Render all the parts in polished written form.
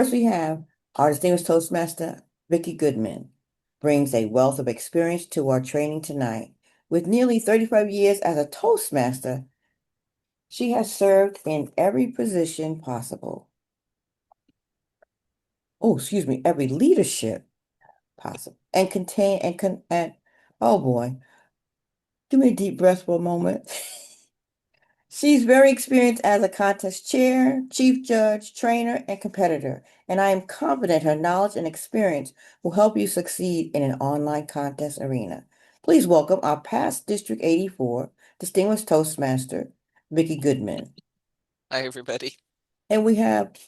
First, we have our distinguished Toastmaster, Vicki Goodman, brings a wealth of experience to our training tonight. With nearly 35 years as a Toastmaster, she has served in every position possible. Oh, excuse me, every leadership possible. And oh boy, give me a deep breath for a moment. She's very experienced as a contest chair, chief judge, trainer, and competitor, and I am confident her knowledge and experience will help you succeed in an online contest arena. Please welcome our past District 84 Distinguished Toastmaster, Vicki Goodman. Hi, everybody. And we have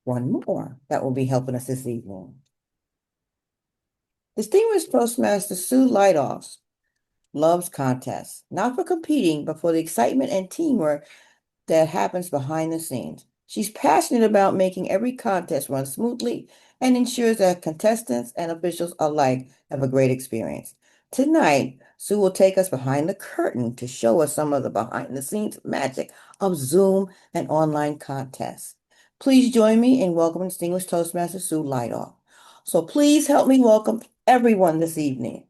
one more that will be helping us this evening. Distinguished Toastmaster Sue Lightoff loves contests, not for competing, but for the excitement and teamwork that happens behind the scenes. She's passionate about making every contest run smoothly and ensures that contestants and officials alike have a great experience. Tonight, Sue will take us behind the curtain to show us some of the behind the scenes magic of Zoom and online contests. Please join me in welcoming distinguished Toastmaster Sue Lightoff. So please help me welcome everyone this evening.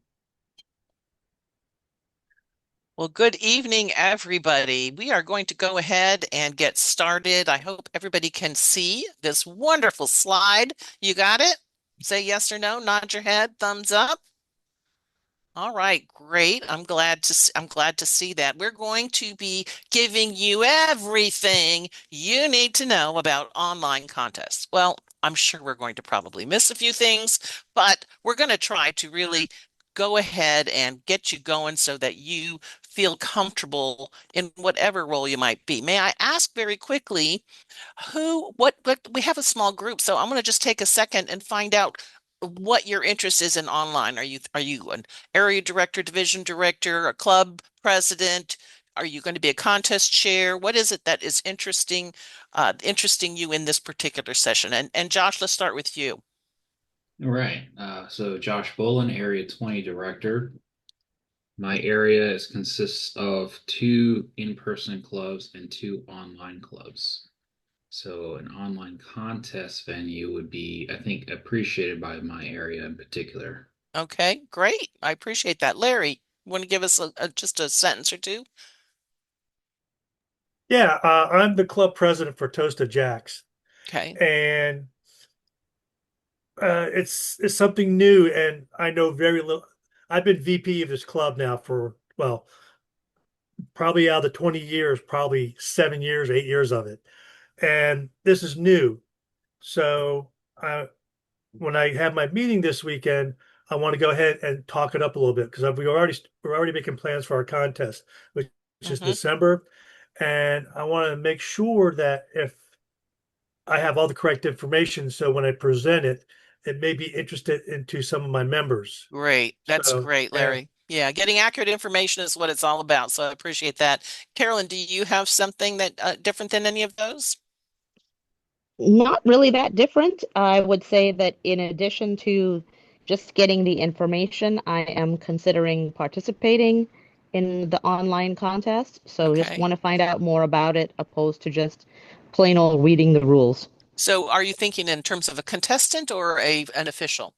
Well, good evening, everybody. We are going to go ahead and get started. I hope everybody can see this wonderful slide. You got it? Say yes or no, nod your head, thumbs up. All right, great. I'm glad to see that. We're going to be giving you everything you need to know about online contests. Well, I'm sure we're going to probably miss a few things, but we're going to try to really go ahead and get you going so that you feel comfortable in whatever role you might be. May I ask very quickly what we have a small group, so I'm going to just take a second and find out what your interest is in online. Are you an area director, division director, a club president? Are you going to be a contest chair? What is it that is interesting you in this particular session? And Josh, let's start with you. All right. So Josh Bolin, Area 20 Director. My area consists of two in-person clubs and two online clubs. So an online contest venue would be, I think, appreciated by my area in particular. Okay, great. I appreciate that. Larry, want to give us just a sentence or two? Yeah, I'm the club president for Toast of Jacks, Okay. and it's something new, and I know very little. I've been VP of this club now for probably out of the 20 years, probably 7 years, 8 years of it, and this is new. So when I have my meeting this weekend, I want to go ahead and talk it up a little bit because we're already making plans for our contest, which is Hmm. December, and I want to make sure that if I have all the correct information, so when I present it, it may be interested into some of my members. Great. That's So, great, and Larry. Yeah, getting accurate information is what it's all about. So I appreciate that. Carolyn, do you have something that different than any of those? Not really that different. I would say that in addition to just getting the information, I am considering participating in the online contest. So just Okay. want to find out more about it, opposed to just plain old reading the rules. So are you thinking in terms of a contestant or an official?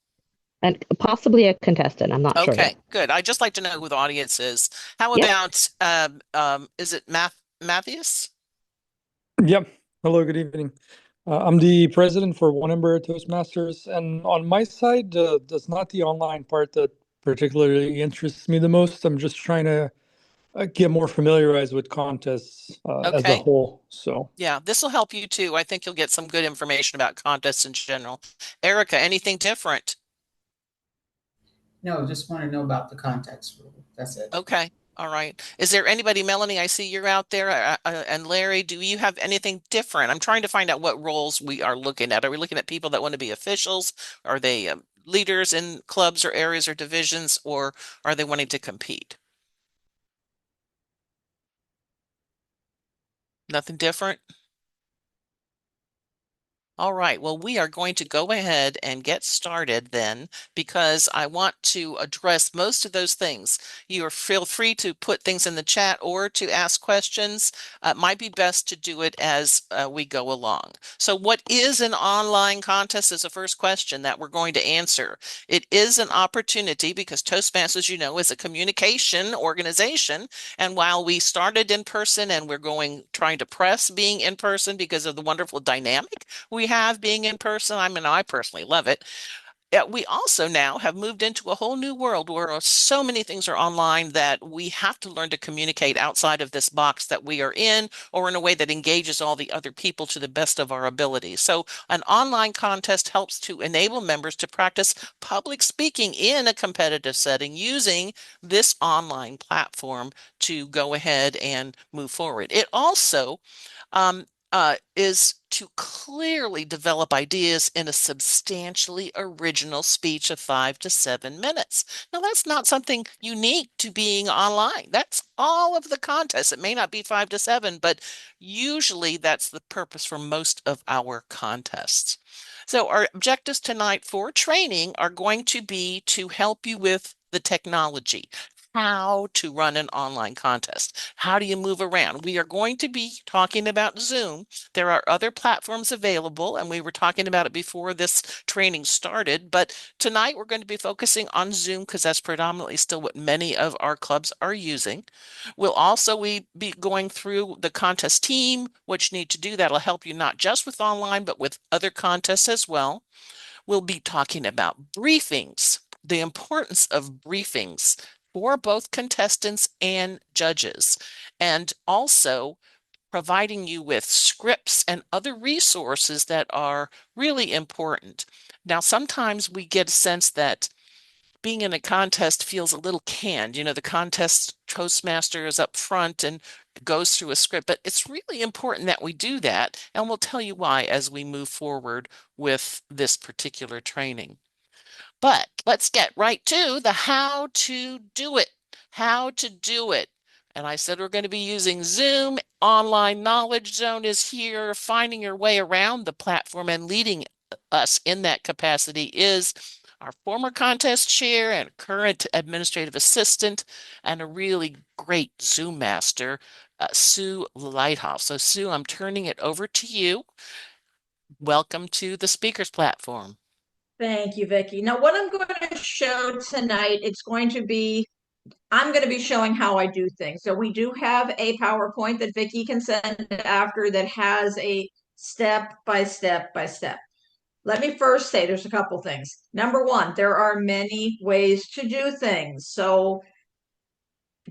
And possibly a contestant. I'm not sure yet. Okay, good. I'd just like to know who the audience is. How Yep. about is it Matthias? Yep. Hello, good evening. I'm the president for One Ember Toastmasters, and on my side, that's not the online part that particularly interests me the most. I'm just trying to get more familiarized with contests as a Okay. whole. So, Yeah, this will help you too. I think you'll get some good information about contests in general. Erica, anything different? No, just want to know about the context rule. That's it. Okay. All right. Is there anybody, Melanie? I see you're out there. And Larry, do you have anything different? I'm trying to find out what roles we are looking at. Are we looking at people that want to be officials? Are they leaders in clubs or areas or divisions, or are they wanting to compete? Nothing different? All right, well, we are going to go ahead and get started then because I want to address most of those things. You are feel free to put things in the chat or to ask questions. It might be best to do it as we go along. So what is an online contest is the first question that we're going to answer. It is an opportunity because Toastmasters, you know, is a communication organization. And while we started in person and we're trying to press being in person because of the wonderful dynamic we have being in person. I mean, I personally love it. We also now have moved into a whole new world where so many things are online that we have to learn to communicate outside of this box that we are in or in a way that engages all the other people to the best of our ability. So an online contest helps to enable members to practice public speaking in a competitive setting using this online platform to go ahead and move forward. It also um, is to clearly develop ideas in a substantially original speech of 5 to 7 minutes. Now, that's not something unique to being online. That's all of the contests. It may not be 5 to 7, but usually that's the purpose for most of our contests. So our objectives tonight for training are going to be to help you with the technology, how to run an online contest. How do you move around? We are going to be talking about Zoom. There are other platforms available, and we were talking about it before this training started. But tonight we're going to be focusing on Zoom because that's predominantly still what many of our clubs are using. We'll also be going through the contest team, which you need to do. That'll help you not just with online, but with other contests as well. We'll be talking about briefings, the importance of briefings for both contestants and judges, and also providing you with scripts and other resources that are really important. Now, sometimes we get a sense that being in a contest feels a little canned. You know, the contest Toastmaster is up front and goes through a script, but it's really important that we do that. And we'll tell you why as we move forward with this particular training. But let's get right to the how to do it. How to do it. And I said we're going to be using Zoom. Online Knowledge Zone is here. Finding your way around the platform and leading us in that capacity is our former contest chair and current administrative assistant and a really great Zoom master, Sue Lightoff. So, Sue, I'm turning it over to you. Welcome to the speakers platform. Thank you, Vicki. Now, what I'm going to show tonight, I'm going to be showing how I do things. So we do have a PowerPoint that Vicki can send after that has a step by step by step. Let me first say there's a couple things. Number one, there are many ways to do things. So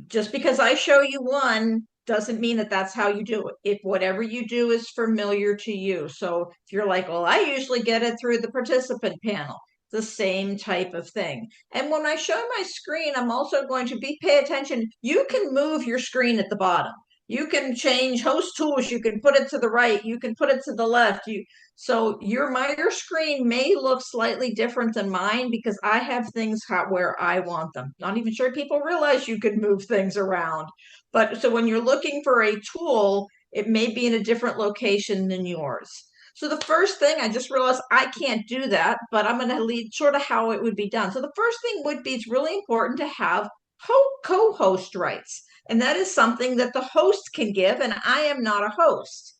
just because I show you one doesn't mean that that's how you do it. If whatever you do is familiar to you. So if you're like, well, I usually get it through the participant panel, the same type of thing. And when I show my screen, I'm also going to pay attention. You can move your screen at the bottom. You can change host tools. You can put it to the right. You can put it to the left. So your screen may look slightly different than mine because I have things where I want them. Not even sure people realize you could move things around. But so when you're looking for a tool, it may be in a different location than yours. So the first thing, I just realized I can't do that, but I'm going to lead sort of how it would be done. So the first thing would be, it's really important to have co-host rights. And that is something that the host can give, and I am not a host.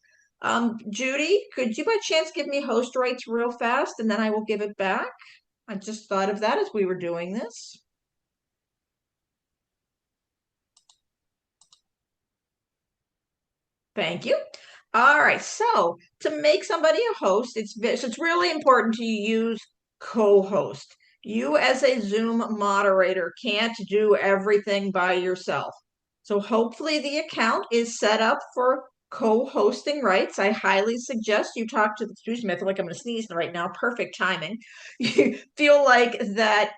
Judy, could you by chance give me host rights real fast, and then I will give it back? I just thought of that as we were doing this. Thank you. All right, so to make somebody a host, it's really important to use co-host. You as a Zoom moderator can't do everything by yourself. So hopefully the account is set up for co-hosting rights. I highly suggest you talk to excuse me, I feel like I'm going to sneeze right now. Perfect timing. You feel like that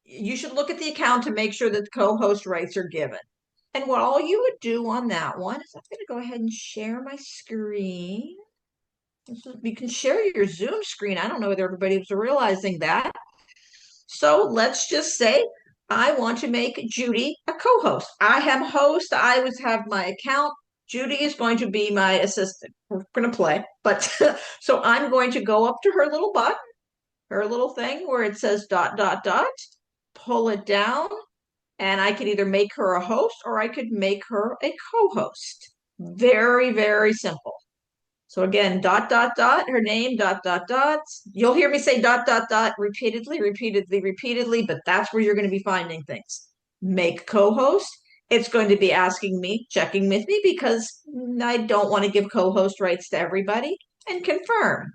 you should look at the account to make sure that the co-host rights are given. And what all you would do on that one is I'm going to go ahead and share my screen. You can share your Zoom screen. I don't know whether everybody was realizing that. So let's just say I want to make Judy a co-host. I am host. I have my account. Judy is going to be my assistant. We're going to play, but so I'm going to go up to her little button, her little thing where it says ... pull it down, and I could either make her a host or I could make her a co-host. Very, very simple. So again, ... her name, ... You'll hear me say ... repeatedly, but that's where you're going to be finding things. Make co-host. It's going to be asking me, checking with me, because I don't want to give co-host rights to everybody, and confirm.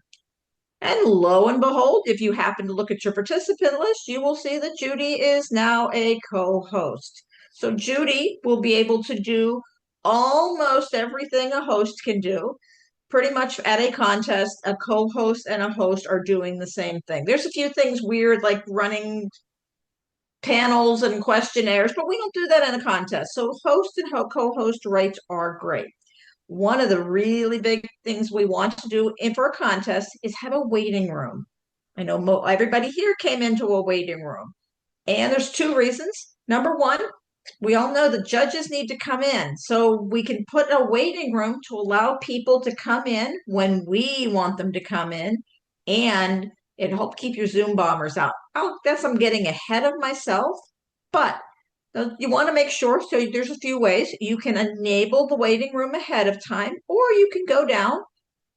And lo and behold, if you happen to look at your participant list, you will see that Judy is now a co-host. So Judy will be able to do almost everything a host can do. Pretty much at a contest, a co-host and a host are doing the same thing. There's a few things weird, like running panels and questionnaires, but we don't do that in a contest. So host and co-host rights are great. One of the really big things we want to do for a contest is have a waiting room. I know everybody here came into a waiting room, and there's two reasons. Number one, we all know the judges need to come in, so we can put a waiting room to allow people to come in when we want them to come in, and it helps keep your Zoom bombers out. I guess I'm getting ahead of myself, but you want to make sure, so there's a few ways. You can enable the waiting room ahead of time, or you can go down,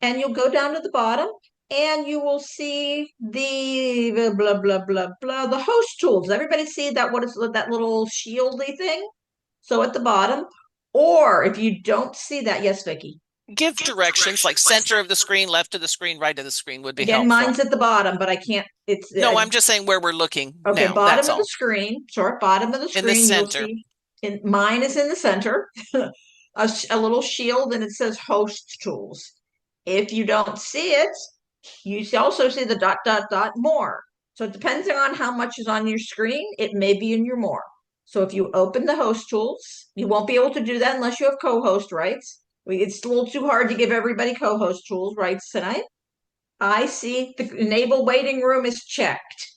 and you'll go down to the bottom, and you will see the blah, blah, blah, blah, the host tools. Everybody see that, what is that little shieldy thing? So at the bottom, or if you don't see that, yes, Vicki? Give directions like center of the screen, left of the screen, right of the screen would be Again, helpful. mine's at the bottom, but I can't, it's... No, I'm just saying where we're looking Okay, now, bottom that's of the all. screen, sure, bottom of the screen. In the You'll center. see, mine is in the center, a little shield, and it says host tools. If you don't see it, you also see the ... more. So depending on how much is on your screen, it may be in your more. So if you open the host tools, you won't be able to do that unless you have co-host rights. It's a little too hard to give everybody co-host tools rights tonight. I see the enable waiting room is checked.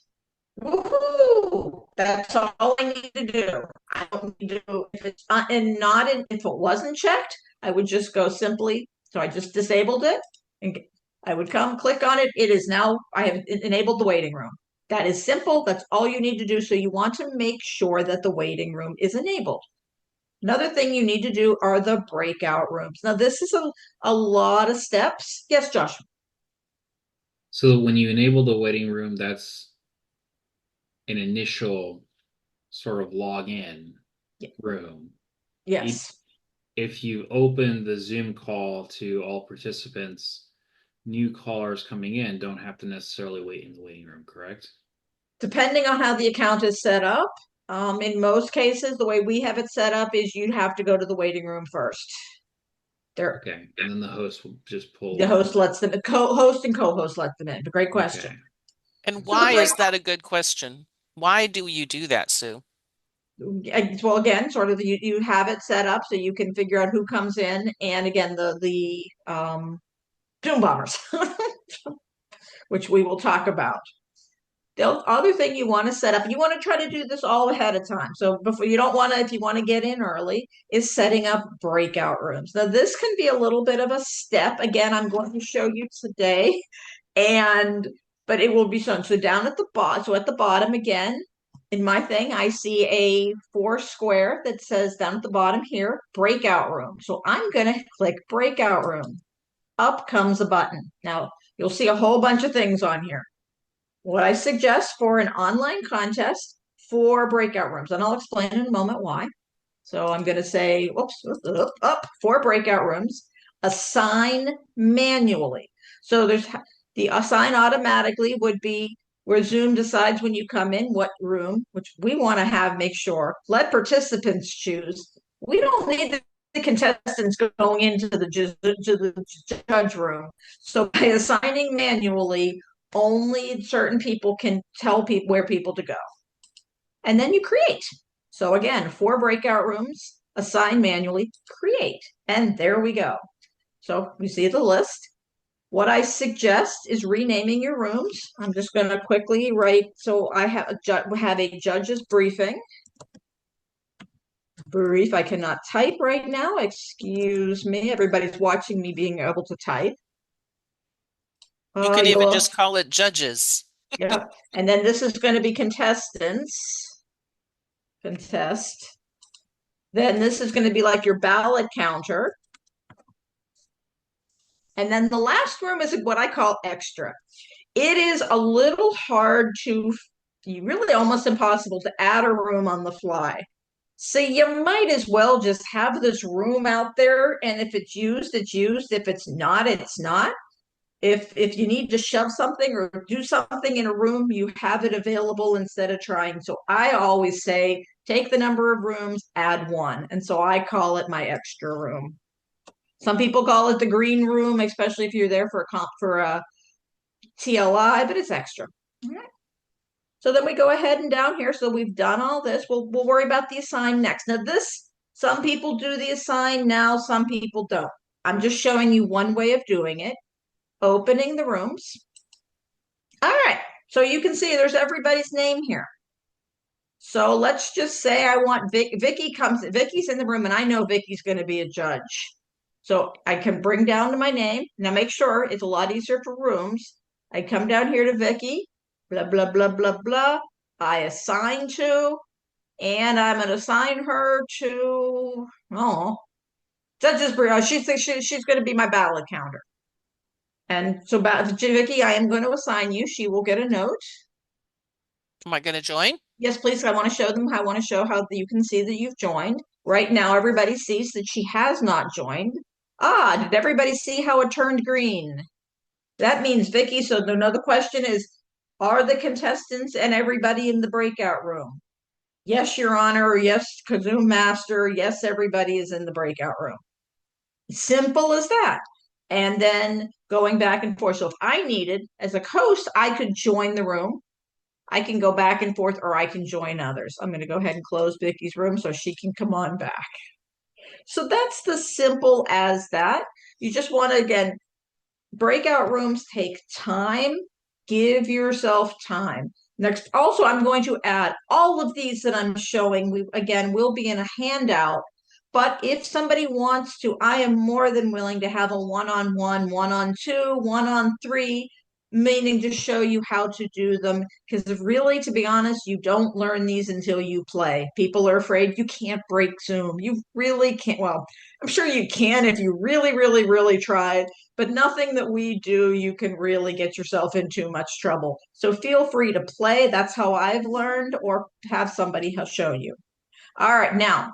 Woohoo! That's all I need to do. I don't need to, if it's not, if it wasn't checked, I would just go simply, so I just disabled it, and I would come click on it. It is now, I have enabled the waiting room. That is simple. That's all you need to do. So you want to make sure that the waiting room is enabled. Another thing you need to do are the breakout rooms. Now, this is a lot of steps. Yes, Josh. So when you enable the waiting room, that's an initial sort of login room. Yes. If you open the Zoom call to all participants, new callers coming in don't have to necessarily wait in the waiting room, correct? Depending on how the account is set up, in most cases, the way we have it set up is you'd have to go to the waiting room first. Okay, and then the host will just pull. The host lets them, co-host and co-host let them in. But great question. Okay. And why is that a good question? Why do you do that, Sue? Well, again, sort of you have it set up so you can figure out who comes in, and again the Zoom bombers, which we will talk about. The other thing you want to set up, you want to try to do this all ahead of time. So before, you don't want to, if you want to get in early, is setting up breakout rooms. Now this can be a little bit of a step. Again, I'm going to show you today, but it will be shown. So down at the bottom, so at the bottom again, in my thing, I see a 4 square that says down at the bottom here, breakout room. So I'm going to click breakout room. Up comes a button. Now you'll see a whole bunch of things on here. What I suggest for an online contest for breakout rooms, and I'll explain in a moment why. So I'm going to say, up 4 breakout rooms, assign manually. So there's the assign automatically would be where Zoom decides when you come in what room, which we want to have, make sure, let participants choose. We don't need the contestants going into the judge room. So by assigning manually, only certain people can tell people where people to go. And then you create. So again, 4 breakout rooms, assign manually, create. And there we go. So you see the list. What I suggest is renaming your rooms. I'm just going to quickly write. So I have a judge's briefing. brief. I cannot type right now. Excuse me. Everybody's watching me being able to type. You could even just call it judges. Yeah. And then this is going to be contestants. Contest. Then this is going to be like your ballot counter. And then the last room is what I call extra. It is a little hard really almost impossible to add a room on the fly. So you might as well just have this room out there, and if it's used, it's used. If it's not, it's not. If you need to shove something or do something in a room, you have it available instead of trying. So I always say, take the number of rooms, add one. And so I call it my extra room. Some people call it the green room, especially if you're there for a TLI, but it's extra. All right. So then we go ahead and down here. So we've done all this. We'll worry about the assign next. Now this, some people do the assign now, some people don't. I'm just showing you one way of doing it. Opening the rooms. All right. So you can see there's everybody's name here. So let's just say I want Vicky's in the room and I know Vicky's going to be a judge. So I can bring down to my name. Now make sure it's a lot easier for rooms. I come down here to Vicky, blah, blah, blah, blah, blah. I assign to, and I'm going to assign her to, judges, she's going to be my ballot counter. And so Vicky, I am going to assign you. She will get a note. Am I going to join? Yes, please. I want to show them. I want to show how you can see that you've joined. Right now, everybody sees that she has not joined. Did everybody see how it turned green? That means Vicky. So another question is, are the contestants and everybody in the breakout room? Yes, Your Honor, or yes, Zoom Master. Yes, everybody is in the breakout room. Simple as that. And then going back and forth. So if I needed, as a host, I could join the room. I can go back and forth, or I can join others. I'm going to go ahead and close Vicky's room so she can come on back. So that's the simple as that. You just want to, again, breakout rooms take time. Give yourself time. Next, also, I'm going to add all of these that I'm showing. Will be in a handout. But if somebody wants to, I am more than willing to have a one-on-one, one-on-two, one-on-three, meaning to show you how to do them. Because really, to be honest, you don't learn these until you play. People are afraid you can't break Zoom. You really can't. Well, I'm sure you can if you really, really, really tried. But nothing that we do, you can really get yourself in too much trouble. So feel free to play. That's how I've learned, or have somebody show you. All right, now,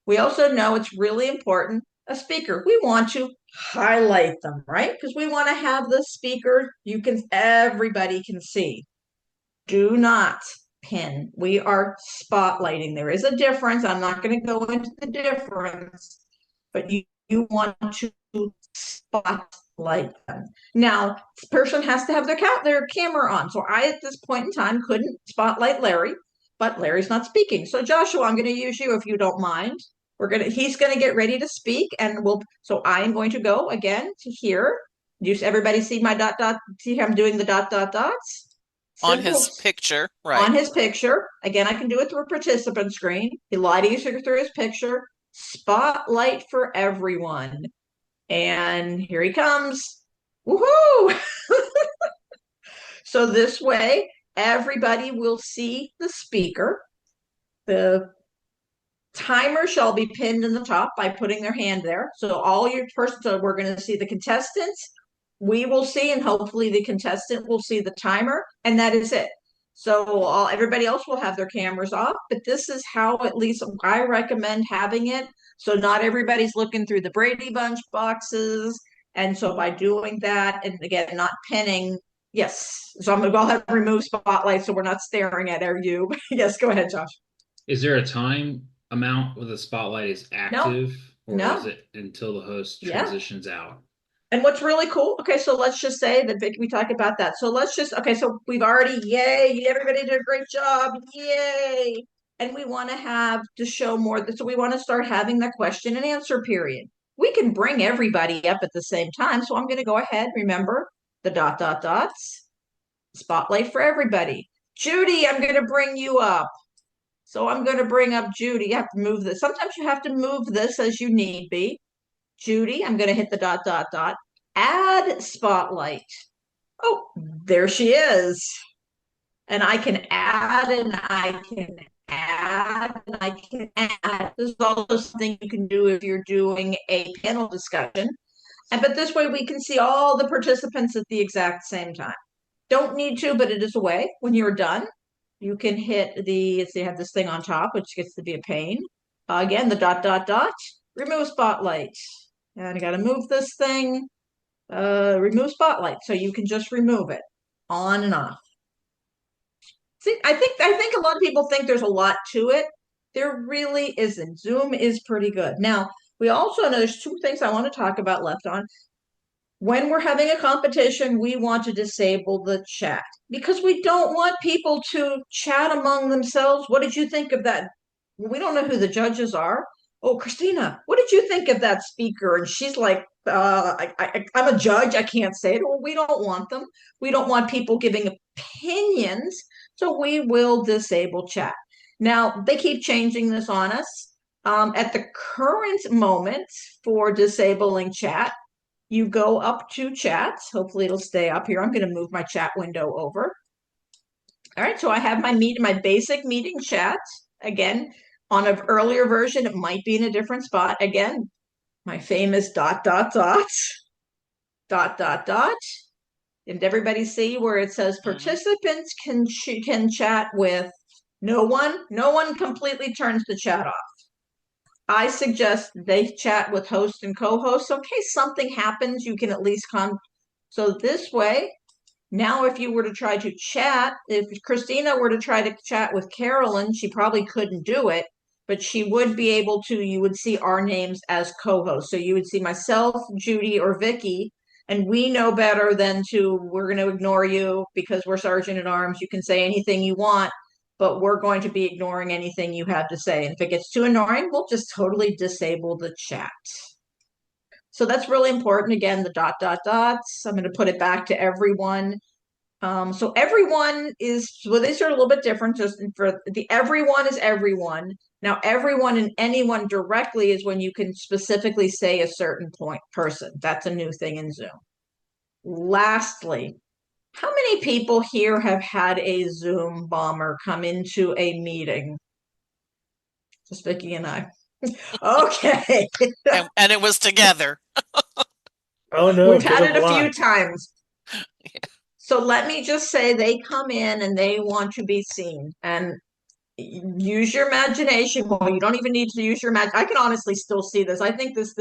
we also know it's really important, a speaker. We want to highlight them, right? Because we want to have the speaker everybody can see. Do not pin. We are spotlighting. There is a difference. I'm not going to go into the difference, but you want to spotlight them. Now, this person has to have their camera on. So I, at this point in time, couldn't spotlight Larry, but Larry's not speaking. So Joshua, I'm going to use you if you don't mind. He's going to get ready to speak, and so I'm going to go again to here. Everybody see my dot. See how I'm doing the dots? On his picture, right. On his picture. Again, I can do it through a participant screen. A lot easier through his picture. Spotlight for everyone. And here he comes. Woohoo! So this way, everybody will see the speaker. The timer shall be pinned in the top by putting their hand there. So we're going to see the contestants. We will see, and hopefully the contestant will see the timer, and that is it. So everybody else will have their cameras off, but this is how at least I recommend having it. So not everybody's looking through the Brady Bunch boxes. And so by doing that, and again, not pinning, yes. So I'm going to go ahead and remove spotlight so we're not staring at you. Yes, go ahead, Josh. Is there a time amount where the spotlight is active, or is it until the host transitions out? And what's really cool, okay, so let's just say that Vicki, we talk about that. So so we've already, yay, everybody did a great job, yay. And we want to show more, so we want to start having that question and answer period. We can bring everybody up at the same time. So I'm going to go ahead, remember the dots, spotlight for everybody. Judy, I'm going to bring you up. So I'm going to bring up Judy. You have to move this. Sometimes you have to move this as you need be. Judy, I'm going to hit the dot, dot, dot. Add spotlight. Oh, there she is. And I can add and I can add and I can add. This is also something you can do if you're doing a panel discussion. But this way we can see all the participants at the exact same time. Don't need to, but it is a way. When you're done, you can hit the, so you have this thing on top, which gets to be a pain. Again, the dot, dot, dot, remove spotlight. And I got to move this thing, remove spotlight. So you can just remove it on and off. See, I think a lot of people think there's a lot to it. There really isn't. Zoom is pretty good. Now, we also know there's two things I want to talk about left on. When we're having a competition, we want to disable the chat because we don't want people to chat among themselves. What did you think of that? We don't know who the judges are. Oh, Christina, what did you think of that speaker? And she's like, I'm a judge. I can't say it. Well, we don't want them. We don't want people giving opinions. So we will disable chat. Now, they keep changing this on us. At the current moment for disabling chat, you go up to chats. Hopefully it'll stay up here. I'm going to move my chat window over. All right, so I have my basic meeting chat. Again, on an earlier version, it might be in a different spot. Again, my famous dot, dot, dot, dot, dot, dot. Did everybody see where it says participants can chat with no one? No one completely turns the chat off. I suggest they chat with host and co-host. So in case something happens, you can at least come. So this way, now if you were to try to chat, if Christina were to try to chat with Carolyn, she probably couldn't do it, but she would be able to, you would see our names as co-hosts. So you would see myself, Judy, or Vicki, and we know better than we're going to ignore you because we're sergeant at arms. You can say anything you want, but we're going to be ignoring anything you have to say. And if it gets too annoying, we'll just totally disable the chat. So that's really important. Again, the dot, dot, dots. I'm going to put it back to everyone. So everyone is, well, these are a little bit different. Just for the everyone is everyone. Now, everyone and anyone directly is when you can specifically say a certain person. That's a new thing in Zoom. Lastly, how many people here have had a Zoom bomber come into a meeting? Just Vicki and I. Okay. And it was together. Oh no, We've had it a a few times. So let me just say they come in and they want to be seen and use your imagination. Well, you don't even need to use your imagination. I can honestly still see this. I think this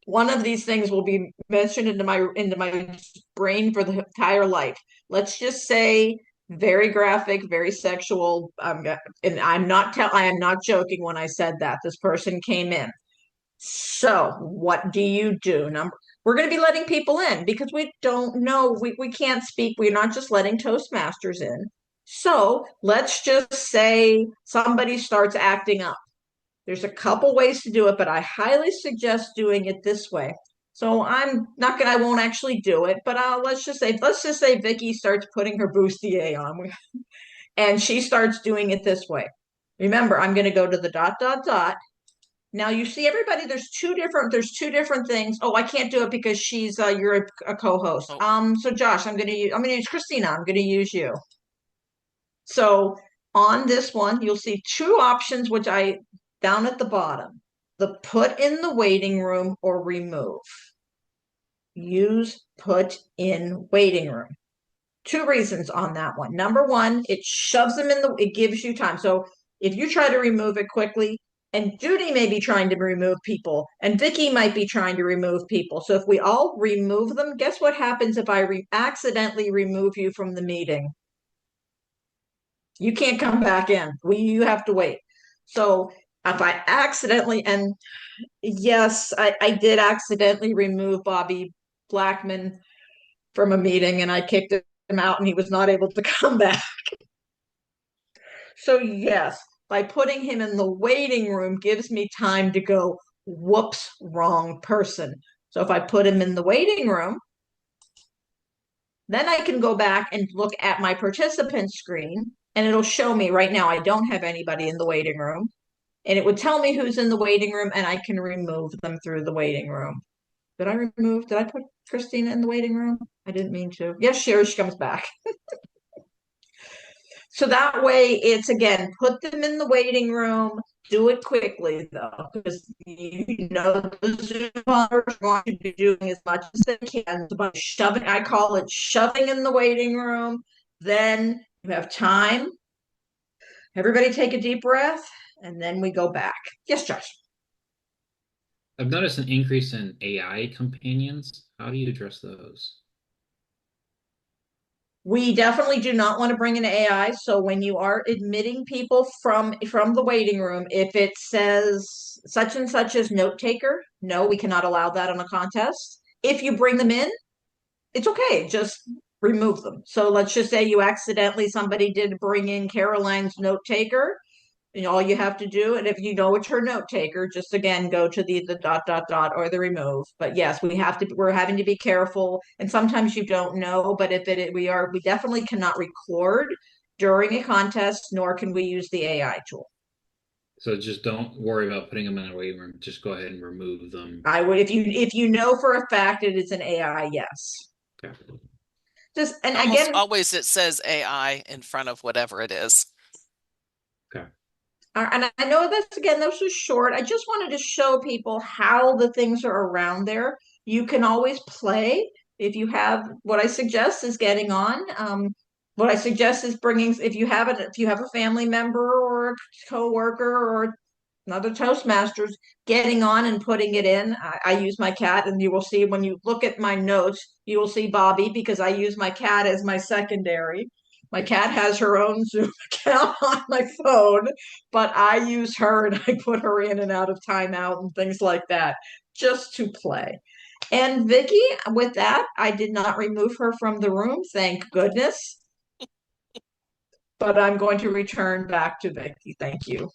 one of these things will be mentioned into my brain for the entire life. Let's just say very graphic, very sexual. And I am not joking when I said that. This person came in. So what do you do? We're going to be letting people in because we don't know. We can't speak. We're not just letting Toastmasters in. So let's just say somebody starts acting up. There's a couple ways to do it, but I highly suggest doing it this way. So I won't actually do it, but let's just say Vicki starts putting her bustier on and she starts doing it this way. Remember, I'm going to go to the dot, dot, dot. Now you see everybody, there's two different things. Oh, I can't do it because you're a co-host. So Josh, I'm gonna use Christina. I'm gonna use you. So on this one, you'll see two options, down at the bottom, the put in the waiting room or remove. Use put in waiting room. Two reasons on that one. Number one, it gives you time. So if you try to remove it quickly, and Judy may be trying to remove people, and Vicki might be trying to remove people. So if we all remove them, guess what happens if I accidentally remove you from the meeting? You can't come back in. You have to wait. So if I accidentally, and yes, I did accidentally remove Bobby Blackman from a meeting, and I kicked him out, and he was not able to come back. So yes, by putting him in the waiting room gives me time to go, whoops, wrong person. So if I put him in the waiting room, then I can go back and look at my participant screen and it'll show me right now I don't have anybody in the waiting room. And it would tell me who's in the waiting room, and I can remove them through the waiting room. Did I put Christina in the waiting room? I didn't mean to. Yes, Sherry, she comes back. So that way it's, again, put them in the waiting room. Do it quickly though, because the Zoom are going to be doing as much as they can. But shoving, I call it shoving in the waiting room. Then you have time. Everybody take a deep breath, and then we go back. Yes, Josh. I've noticed an increase in AI companions. How do you address those? We definitely do not want to bring in AI. So when you are admitting people from the waiting room, if it says such and such as note taker, no, we cannot allow that on a contest. If you bring them in, it's okay. Just remove them. So let's just say somebody did bring in Caroline's note taker. And all you have to do, and if you know it's her note taker, just again go to the dot dot dot or the remove. But yes, we're having to be careful. And sometimes you don't know, but if we definitely cannot record during a contest, nor can we use the AI tool. So just don't worry about putting them in a waiting room. Just go ahead and remove them. I would, if you know for a fact it is an AI, yes. Okay. And Almost again, always it says AI in front of whatever it is. Okay. and I know those are short. I just wanted to show people how the things are around there. You can always play if you have. What I suggest is getting on. What I suggest is bringing, if you have a family member or a coworker or another Toastmasters, getting on and putting it in. I use my cat, and you will see when you look at my notes, you will see Bobby, because I use my cat as my secondary. My cat has her own Zoom account on my phone, but I use her and I put her in and out of timeout and things like that just to play. And Vicki, with that, I did not remove her from the room, thank goodness. But I'm going to return back to Vicki. Thank you.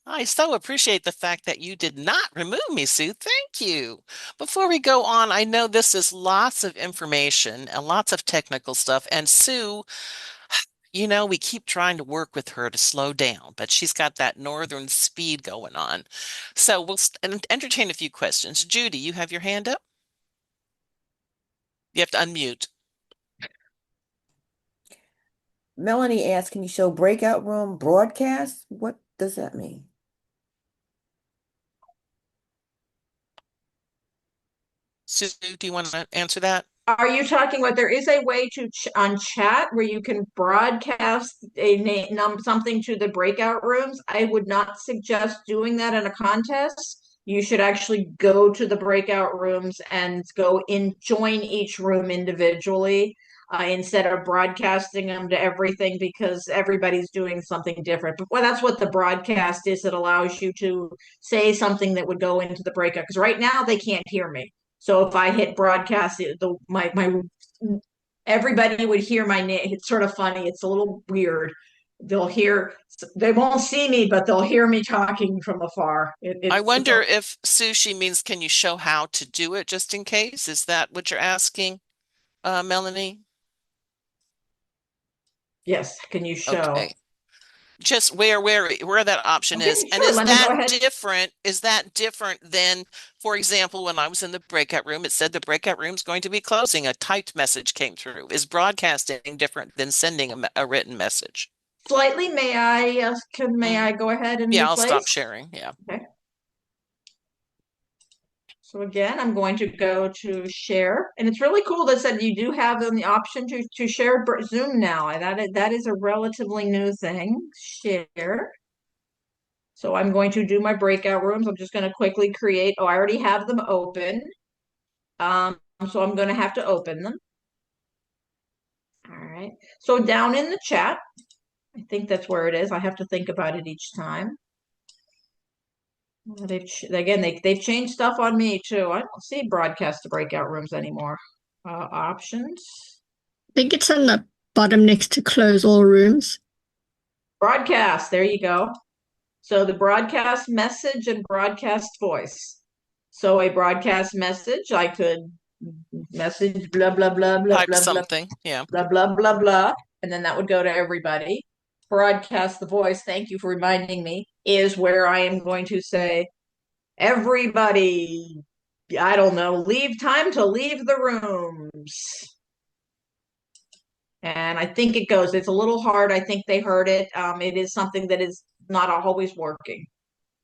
I so appreciate the fact that you did not remove me, Sue. Thank you. Before we go on, I know this is lots of information and lots of technical stuff. And Sue, we keep trying to work with her to slow down, but she's got that northern speed going on. So we'll entertain a few questions. Judy, you have your hand up? You have to unmute. Melanie asked, can you show breakout room broadcast? What does that mean? Sue, do you want to answer that? Are you talking about, there is a way to on chat where you can broadcast something to the breakout rooms? I would not suggest doing that in a contest. You should actually go to the breakout rooms and join each room individually, instead of broadcasting them to everything, because everybody's doing something different. But that's what the broadcast is. It allows you to say something that would go into the breakout, because right now they can't hear me. So if I hit broadcast, everybody would hear my name. It's sort of funny. It's a little weird. They won't see me, but they'll hear me talking from afar. I wonder if Sushi means, can you show how to do it just in case? Is that what you're asking, Melanie? Yes. Can you show? Okay. Just where that option Okay, is. sure. And is Let me go that ahead. different? Is that different than, for example, when I was in the breakout room, it said the breakout room's going to be closing. A typed message came through. Is broadcasting different than sending a written message? Slightly. May I go ahead and Yeah, replace? I'll stop sharing. Yeah. Okay. So again, I'm going to go to share, and it's really cool that said you do have the option to share Zoom now. That is a relatively new thing. Share. So I'm going to do my breakout rooms. I'm just going to quickly create. Oh, I already have them open. So I'm going to have to open them. All right. So down in the chat, I think that's where it is. I have to think about it each time. They've changed stuff on me too. I don't see broadcast to breakout rooms anymore. Options. I think it's on the bottom next to close all rooms. Broadcast. There you go. So the broadcast message and broadcast voice. So a broadcast message, I could message blah blah blah blah Type blah something. Yeah. blah blah blah blah, and then that would go to everybody. Broadcast the voice, thank you for reminding me, is where I am going to say, everybody, I don't know, leave time to leave the rooms. And I think it goes. It's a little hard. I think they heard it. It is something that is not always working.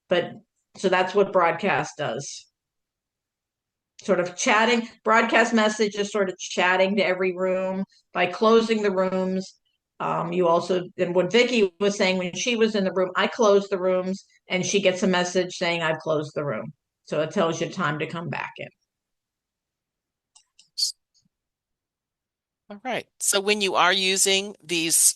But so that's what broadcast does. Sort of chatting, broadcast message is sort of chatting to every room by closing the rooms. You also, and what Vicki was saying when she was in the room, I closed the rooms and she gets a message saying I've closed the room. So it tells you time to come back in. All right. So when you are using these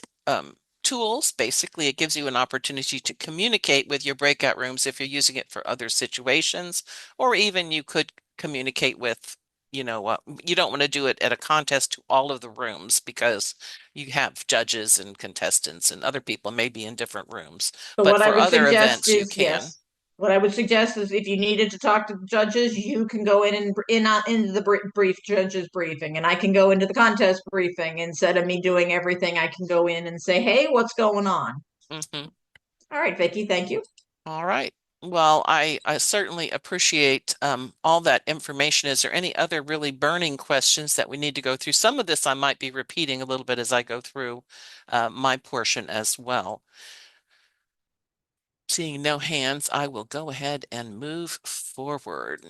tools, basically it gives you an opportunity to communicate with your breakout rooms if you're using it for other situations, or even you could communicate with, you don't want to do it at a contest to all of the rooms because you have judges and contestants and other people maybe in different rooms. But But what I for would other suggest events, you is, can. yes, what I would suggest is if you needed to talk to the judges, you can go in and into the brief judges briefing, and I can go into the contest briefing instead of me doing everything. I can go in and say, "Hey, what's going on?" Mhm. All right, Vicki, thank you. All right. Well, I certainly appreciate all that information. Is there any other really burning questions that we need to go through? Some of this I might be repeating a little bit as I go through my portion as well. Seeing no hands, I will go ahead and move forward.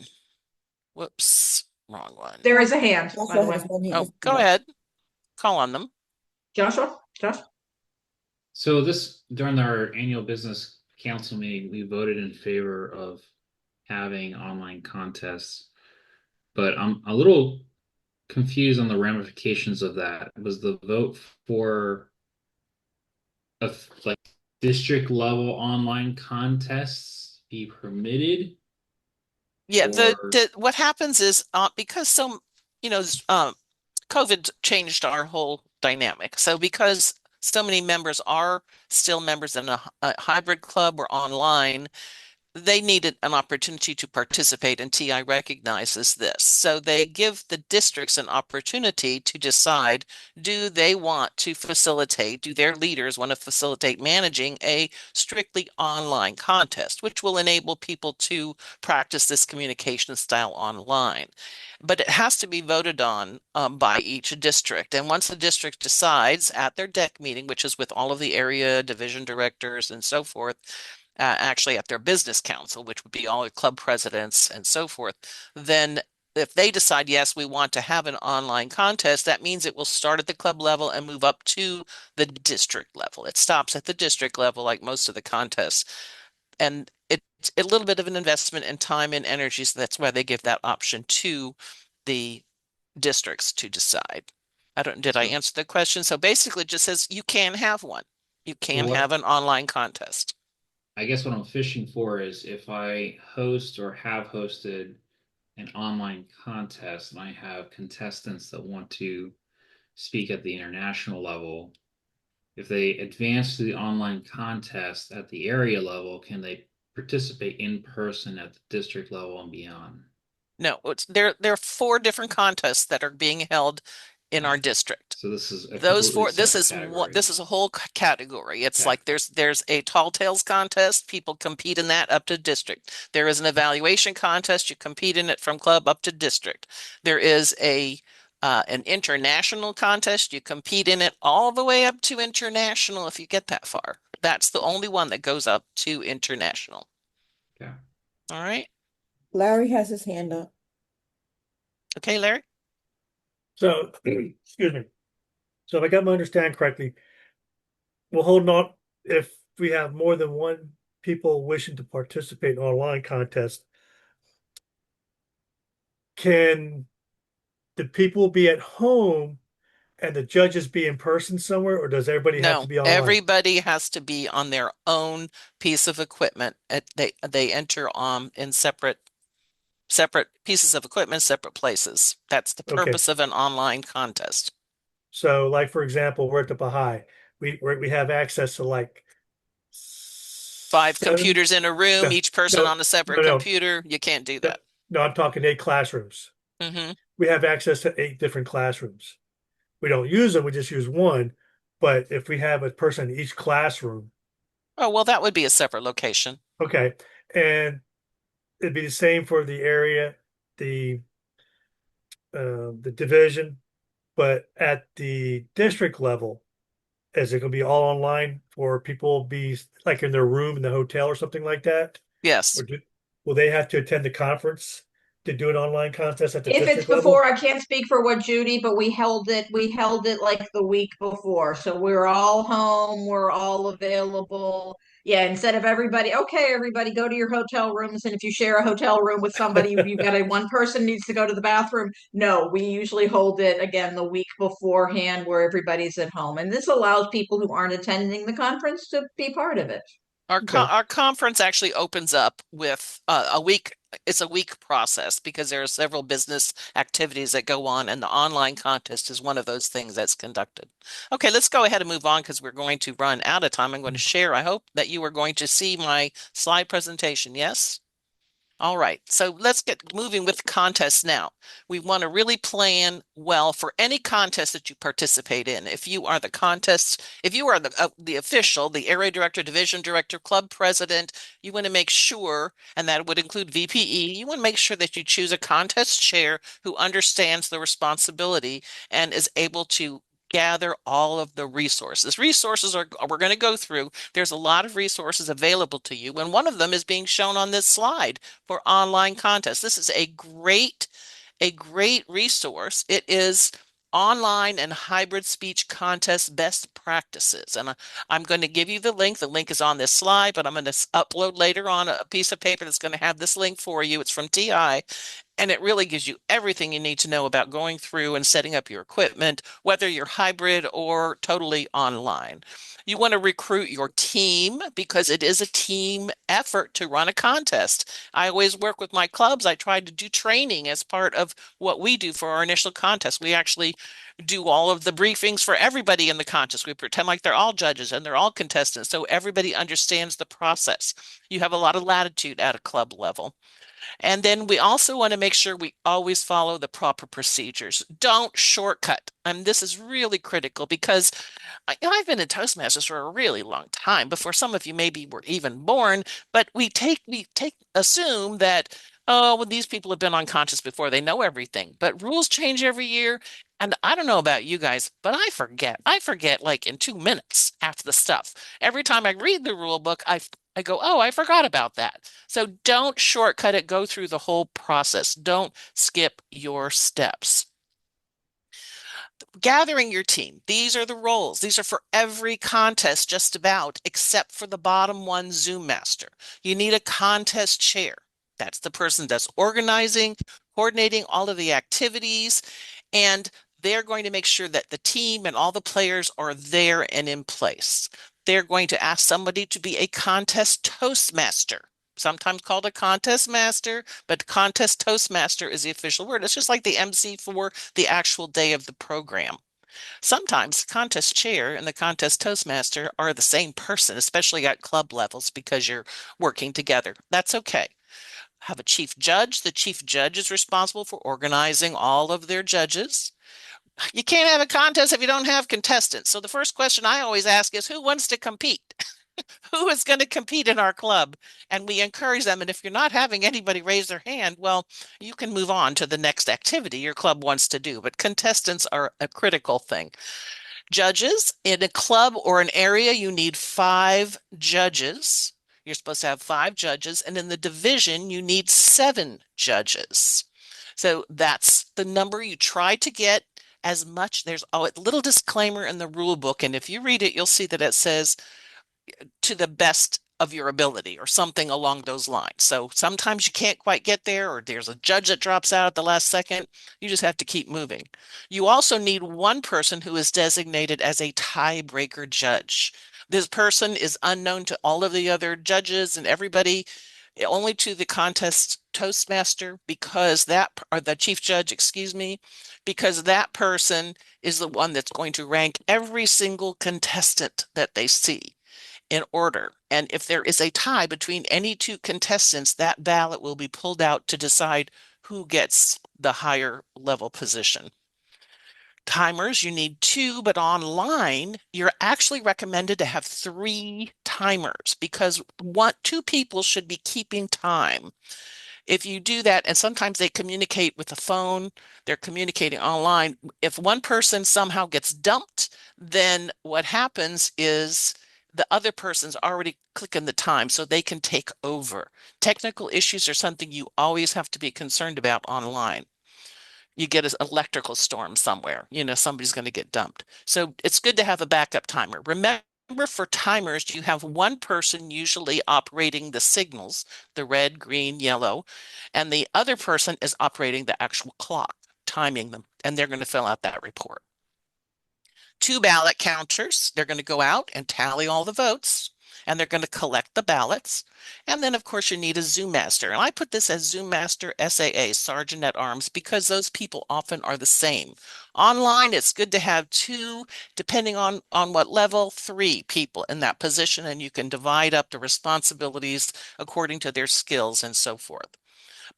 Whoops, wrong one. There is a hand, by Joshua the way. has one Oh, hand. go ahead. Call on them. Josh. So this, during our annual business council meeting, we voted in favor of having online contests, but I'm a little confused on the ramifications of that. Was the vote for like district level online contests be permitted? Yeah, Or what happens is because some, you know, COVID changed our whole dynamic. So because so many members are still members in a hybrid club or online, they needed an opportunity to participate, and TI recognizes this. So they give the districts an opportunity to decide, do they want to facilitate, do their leaders want to facilitate managing a strictly online contest, which will enable people to practice this communication style online. But it has to be voted on by each district. And once the district decides at their DEC meeting, which is with all of the area division directors and so forth, actually at their business council, which would be all the club presidents and so forth, then if they decide, yes, we want to have an online contest, that means it will start at the club level and move up to the district level. It stops at the district level like most of the contests. And it's a little bit of an investment in time and energy. So that's why they give that option to the districts to decide. Did I so, answer the question? So basically it just says you can have one. You so can have what an online contest. I guess what I'm fishing for is if I host or have hosted an online contest and I have contestants that want to speak at the international level, if they advance to the online contest at the area level, can they participate in person at the district level and beyond? No, there are four different contests that are being held in our district. So this is a Those completely four, separate category. this is a whole category. It's Okay. like there's a tall tales contest. People compete in that up to district. There is an evaluation contest. You compete in it from club up to district. There is an international contest. You compete in it all the way up to international if you get that far. That's the only one that goes up to international. Okay. All right. Larry has his hand up. Okay, Larry? So, excuse me. So if I got my understand correctly, we'll hold on if we have more than one people wishing to participate in online contest. Can the people be at home and the judges be in person somewhere, or does everybody have to No, be online? everybody has to be on their own piece of equipment. They enter in separate pieces of equipment, separate places. That's the Okay. purpose of an online contest. So, like for example, we're at the Baha'i. We have access to like 5 seven. computers in a room, No, each person no, on a separate no. computer. You can't do No, that. no, I'm talking 8 classrooms. Hmm. We have access to 8 different classrooms. We don't use them. We just use one. But if we have a person in each classroom, Oh, well, that would be a separate location. okay, and it'd be the same for the area, the the division, but at the district level, is it going to be all online for people be like in their room in the hotel or something like that? Yes. Or will they have to attend the conference to do an online contest at the If it's district before, level? I can't speak for what Judy, but we held it like the week before. So we're all home, we're all available. Yeah, instead of everybody, okay, everybody go to your hotel rooms. And if you share a hotel room with somebody, you've got one person needs to go to the bathroom. No, we usually hold it again the week beforehand where everybody's at home. And this allows people who aren't attending the conference to be part of it. Okay. Our conference actually opens up with a week. It's a week process because there are several business activities that go on, and the online contest is one of those things that's conducted. Okay, let's go ahead and move on because we're going to run out of time. I'm going to share. I hope that you are going to see my slide presentation. Yes? All right, so let's get moving with contests now. We want to really plan well for any contest that you participate in. If you are the contest, if you are the official, the area director, division director, club president, you want to make sure, and that would include VPE, you want to make sure that you choose a contest chair who understands the responsibility and is able to gather all of the resources. Resources are we're going to go through. There's a lot of resources available to you, and one of them is being shown on this slide for online contests. This is a great resource. It is online and hybrid speech contest best practices. And I'm going to give you the link. The link is on this slide, but I'm going to upload later on a piece of paper that's going to have this link for you. It's from TI. And it really gives you everything you need to know about going through and setting up your equipment, whether you're hybrid or totally online. You want to recruit your team because it is a team effort to run a contest. I always work with my clubs. I try to do training as part of what we do for our initial contest. We actually do all of the briefings for everybody in the contest. We pretend like they're all judges and they're all contestants, so everybody understands the process. You have a lot of latitude at a club level. And then we also want to make sure we always follow the proper procedures. Don't shortcut. And this is really critical because I've been in Toastmasters for a really long time, before some of you maybe were even born, but assume that, oh, well, these people have been on conscious before, they know everything. But rules change every year. And I don't know about you guys, but I forget. I forget like in 2 minutes half the stuff. Every time I read the rule book, I go, oh, I forgot about that. So don't shortcut it. Go through the whole process. Don't skip your steps. Gathering your team. These are the roles. These are for every contest, just about, except for the bottom one, Zoom Master. You need a contest chair. That's the person that's organizing, coordinating all of the activities, and they're going to make sure that the team and all the players are there and in place. They're going to ask somebody to be a contest Toastmaster, sometimes called a contest master, but contest Toastmaster is the official word. It's just like the MC for the actual day of the program. Sometimes contest chair and the contest Toastmaster are the same person, especially at club levels because you're working together. That's okay. Have a chief judge. The chief judge is responsible for organizing all of their judges. You can't have a contest if you don't have contestants. So the first question I always ask is, who wants to compete? Who is going to compete in our club? And we encourage them. And if you're not having anybody raise their hand, well, you can move on to the next activity your club wants to do. But contestants are a critical thing. Judges in a club or an area, you need 5 judges. You're supposed to have 5 judges. And in the division, you need 7 judges. So that's the number you try to get as much. There's a little disclaimer in the rule book. And if you read it, you'll see that it says to the best of your ability or something along those lines. So sometimes you can't quite get there, or there's a judge that drops out at the last second. You just have to keep moving. You also need one person who is designated as a tiebreaker judge. This person is unknown to all of the other judges and everybody, only to the contest Toastmaster, because or the chief judge, excuse me, because that person is the one that's going to rank every single contestant that they see in order. And if there is a tie between any 2 contestants, that ballot will be pulled out to decide who gets the higher level position. Timers, you need 2, but online, you're actually recommended to have 3 timers because 2 people should be keeping time. If you do that, and sometimes they communicate with the phone, they're communicating online. If one person somehow gets dumped, then what happens is the other person's already clicking the time so they can take over. Technical issues are something you always have to be concerned about online. You get an electrical storm somewhere, somebody's going to get dumped. So it's good to have a backup timer. Remember, for timers, you have one person usually operating the signals, the red, green, yellow, and the other person is operating the actual clock, timing them, and they're going to fill out that report. 2 ballot counters. They're going to go out and tally all the votes, and they're going to collect the ballots. And then, of course, you need a Zoom master. And I put this as Zoom master SAA, Sergeant at Arms, because those people often are the same. Online, it's good to have 2, depending on what level, 3 people in that position, and you can divide up the responsibilities according to their skills and so forth.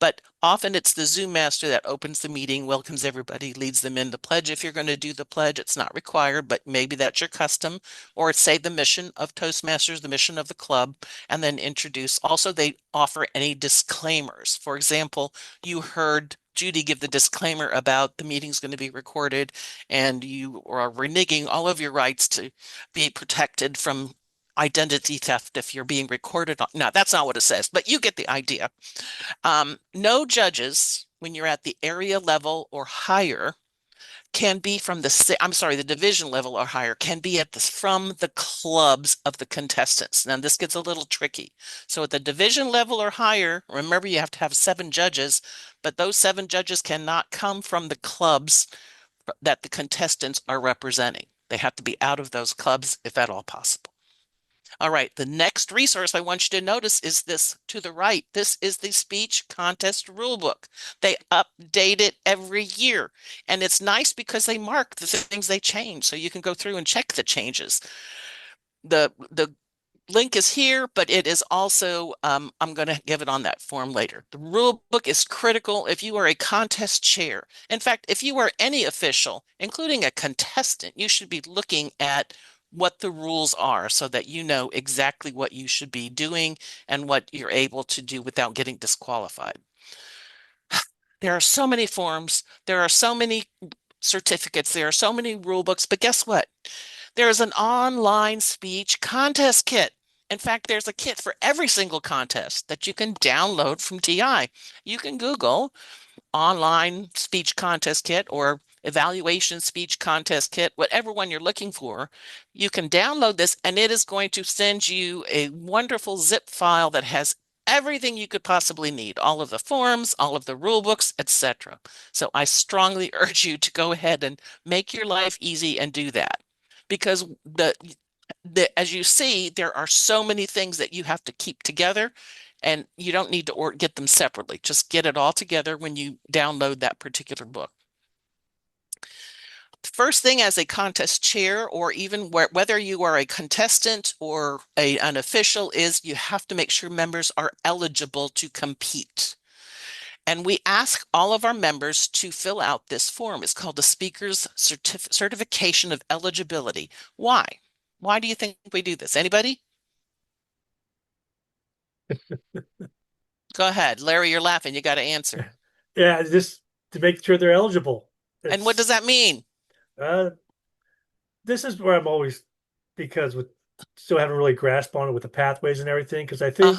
But often it's the Zoom master that opens the meeting, welcomes everybody, leads them in the pledge. If you're going to do the pledge, it's not required, but maybe that's your custom, or say the mission of Toastmasters, the mission of the club, and then introduce. Also, they offer any disclaimers. For example, you heard Judy give the disclaimer about the meeting's going to be recorded and you are reneging all of your rights to be protected from identity theft if you're being recorded. No, that's not what it says, but you get the idea. No judges, when you're at the area level or higher, can be from the division level or higher, can be from the clubs of the contestants. Now, this gets a little tricky. So at the division level or higher, remember you have to have 7 judges, but those 7 judges cannot come from the clubs that the contestants are representing. They have to be out of those clubs if at all possible. All right, the next resource I want you to notice is this to the right. This is the speech contest rulebook. They update it every year, and it's nice because they mark the things they change, so you can go through and check the changes. The link is here, but it is also, I'm going to give it on that form later. The rule book is critical if you are a contest chair. In fact, if you are any official, including a contestant, you should be looking at what the rules are so that you know exactly what you should be doing and what you're able to do without getting disqualified. There are so many forms. There are so many certificates. There are so many rule books, but guess what? There is an online speech contest kit. In fact, there's a kit for every single contest that you can download from TI. You can Google online speech contest kit or evaluation speech contest kit, whatever one you're looking for. You can download this and it is going to send you a wonderful zip file that has everything you could possibly need, all of the forms, all of the rule books, etc. So I strongly urge you to go ahead and make your life easy and do that. Because as you see, there are so many things that you have to keep together, and you don't need to get them separately. Just get it all together when you download that particular book. The first thing as a contest chair, or even whether you are a contestant or an official, is you have to make sure members are eligible to compete. And we ask all of our members to fill out this form. It's called the Speaker's Certification of Eligibility. Why? Why do you think we do this? Anybody? Go ahead. Larry, you're laughing. You got to answer. Yeah, just to make sure they're eligible. And what does that mean? This is where I'm always, because with still haven't really grasped on it with the pathways and everything, because I think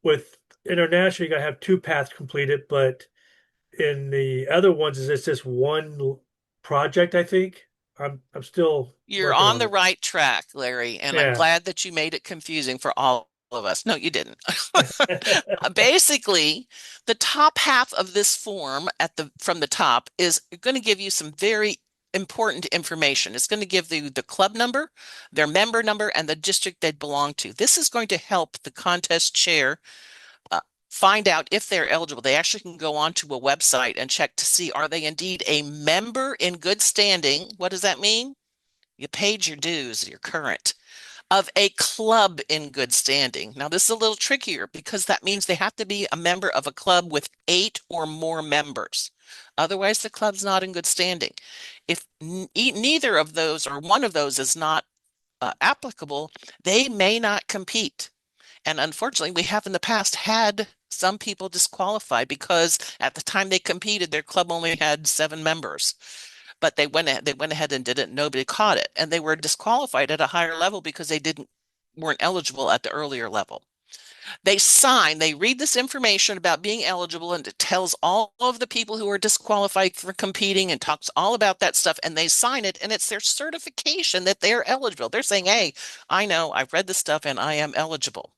with international, you got to have 2 paths completed, but in the other ones, it's just one project, I think. I'm still You're on the right track, Larry, and I'm glad that you made it confusing for all of us. No, you didn't. Basically, the top half of this form from the top is going to give you some very important information. It's going to give you the club number, their member number, and the district they belong to. This is going to help the contest chair find out if they're eligible. They actually can go onto a website and check to see, are they indeed a member in good standing? What does that mean? You paid your dues, you're current. Of a club in good standing. Now, this is a little trickier because that means they have to be a member of a club with 8 or more members. Otherwise, the club's not in good standing. If neither of those or one of those is not applicable, they may not compete. And unfortunately, we have in the past had some people disqualified because at the time they competed, their club only had 7 members. But they went ahead and did it. Nobody caught it, and they were disqualified at a higher level because weren't eligible at the earlier level. They read this information about being eligible, and it tells all of the people who are disqualified for competing and talks all about that stuff, and they sign it, and it's their certification that they're eligible. They're saying, hey, I know, I've read this stuff, and I am eligible.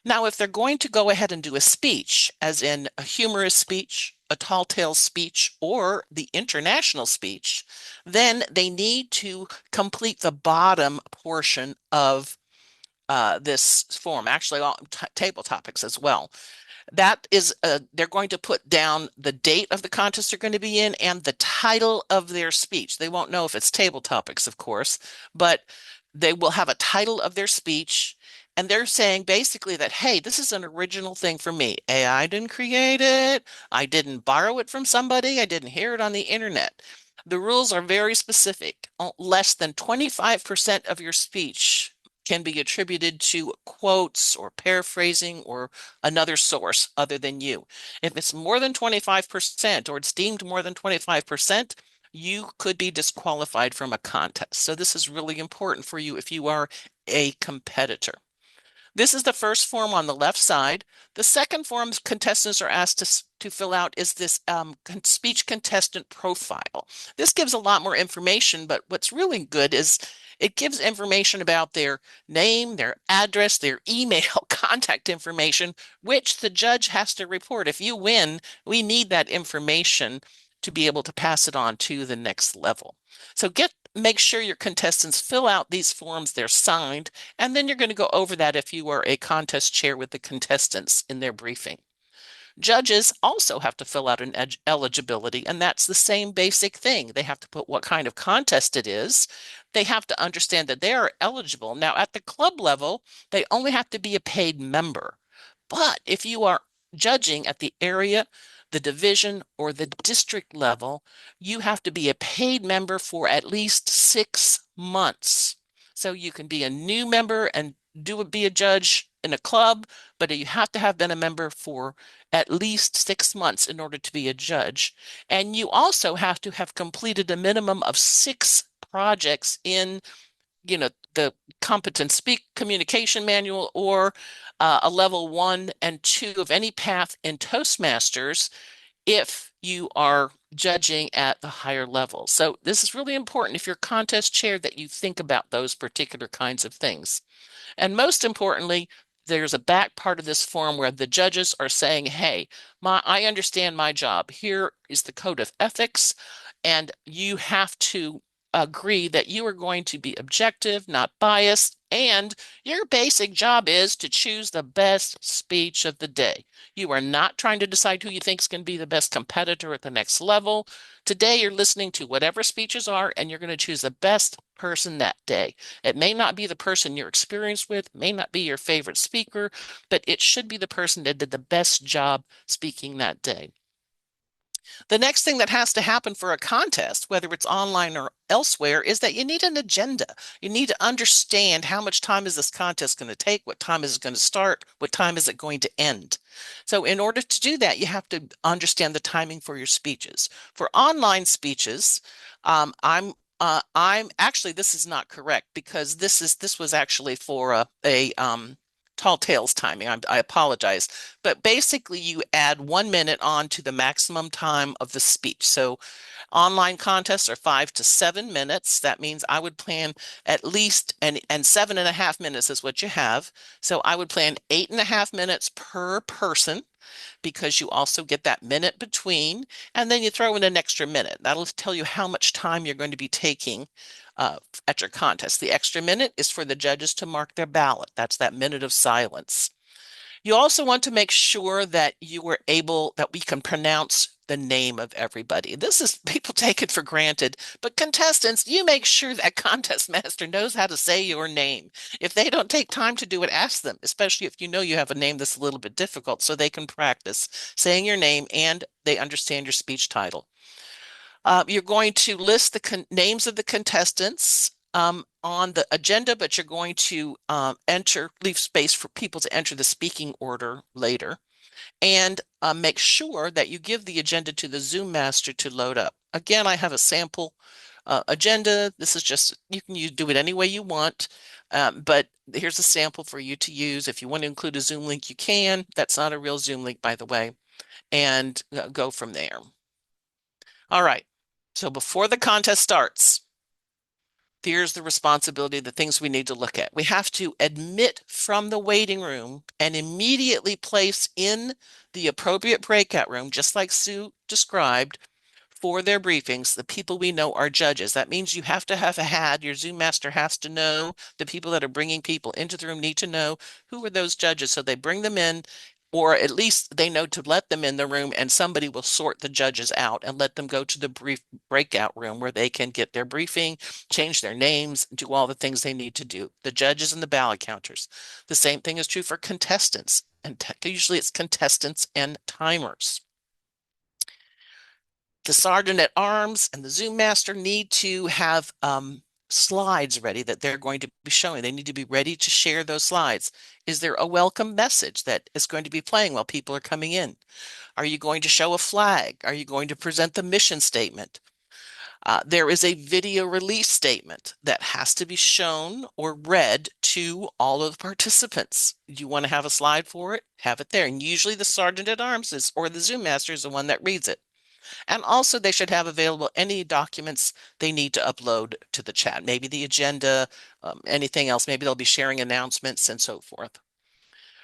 Now, if they're going to go ahead and do a speech, as in a humorous speech, a tall tale speech, or the international speech, then they need to complete the bottom portion of this form, actually all table topics as well. That is, they're going to put down the date of the contest they're going to be in and the title of their speech. They won't know if it's table topics, of course, but they will have a title of their speech. And they're saying basically that, hey, this is an original thing for me. AI didn't create it. I didn't borrow it from somebody. I didn't hear it on the internet. The rules are very specific. Less than 25% of your speech can be attributed to quotes or paraphrasing or another source other than you. If it's more than 25% or it's deemed more than 25%, you could be disqualified from a contest. So this is really important for you if you are a competitor. This is the first form on the left side. The second form contestants are asked to fill out is this speech contestant profile. This gives a lot more information, but what's really good is it gives information about their name, their address, their email, contact information, which the judge has to report. If you win, we need that information to be able to pass it on to the next level. So make sure your contestants fill out these forms, they're signed, and then you're going to go over that if you are a contest chair with the contestants in their briefing. Judges also have to fill out an eligibility, and that's the same basic thing. They have to put what kind of contest it is. They have to understand that they are eligible. Now, at the club level, they only have to be a paid member. But if you are judging at the area, the division, or the district level, you have to be a paid member for at least 6 months. So you can be a new member and be a judge in a club, but you have to have been a member for at least 6 months in order to be a judge. And you also have to have completed a minimum of 6 projects in, the competent speak communication manual or a level 1 and 2 of any path in Toastmasters if you are judging at the higher level. So this is really important if you're contest chair that you think about those particular kinds of things. And most importantly, there's a back part of this form where the judges are saying, hey, I understand my job. Here is the code of ethics, and you have to agree that you are going to be objective, not biased, and your basic job is to choose the best speech of the day. You are not trying to decide who you think is going to be the best competitor at the next level. Today, you're listening to whatever speeches are, and you're going to choose the best person that day. It may not be the person you're experienced with, may not be your favorite speaker, but it should be the person that did the best job speaking that day. The next thing that has to happen for a contest, whether it's online or elsewhere, is that you need an agenda. You need to understand how much time is this contest going to take, what time is it going to start, what time is it going to end. So in order to do that, you have to understand the timing for your speeches. For online speeches, I'm actually, this is not correct because this was actually for a tall tales timing. I apologize. But basically, you add 1 minute on to the maximum time of the speech. So online contests are 5 to 7 minutes. That means I would plan at least, and 7.5 minutes is what you have. So I would plan 8.5 minutes per person, because you also get that minute between, and then you throw in an extra minute. That'll tell you how much time you're going to be taking at your contest. The extra minute is for the judges to mark their ballot. That's that minute of silence. You also want to make sure that that we can pronounce the name of everybody. This is people take it for granted, but contestants, you make sure that contest master knows how to say your name. If they don't take time to do it, ask them, especially if you know you have a name that's a little bit difficult, so they can practice saying your name and they understand your speech title. You're going to list the names of the contestants on the agenda, but you're going to leave space for people to enter the speaking order later. And make sure that you give the agenda to the Zoom master to load up. Again, I have a sample agenda. This is just, you can do it any way you want, but here's a sample for you to use. If you want to include a Zoom link, you can. That's not a real Zoom link, by the way, and go from there. All right. So before the contest starts, here's the responsibility, the things we need to look at. We have to admit from the waiting room and immediately place in the appropriate breakout room, just like Sue described, for their briefings, the people we know are judges. That means you have to have your Zoom master has to know, the people that are bringing people into the room need to know who are those judges. So they bring them in, or at least they know to let them in the room, and somebody will sort the judges out and let them go to the breakout room where they can get their briefing, change their names, do all the things they need to do. The judges and the ballot counters. The same thing is true for contestants, and usually it's contestants and timers. The sergeant at arms and the Zoom master need to have slides ready that they're going to be showing. They need to be ready to share those slides. Is there a welcome message that is going to be playing while people are coming in? Are you going to show a flag? Are you going to present the mission statement? There is a video release statement that has to be shown or read to all of the participants. You want to have a slide for it? Have it there. And usually the sergeant at arms or the Zoom master is the one that reads it. And also they should have available any documents they need to upload to the chat, maybe the agenda, anything else. Maybe they'll be sharing announcements and so forth.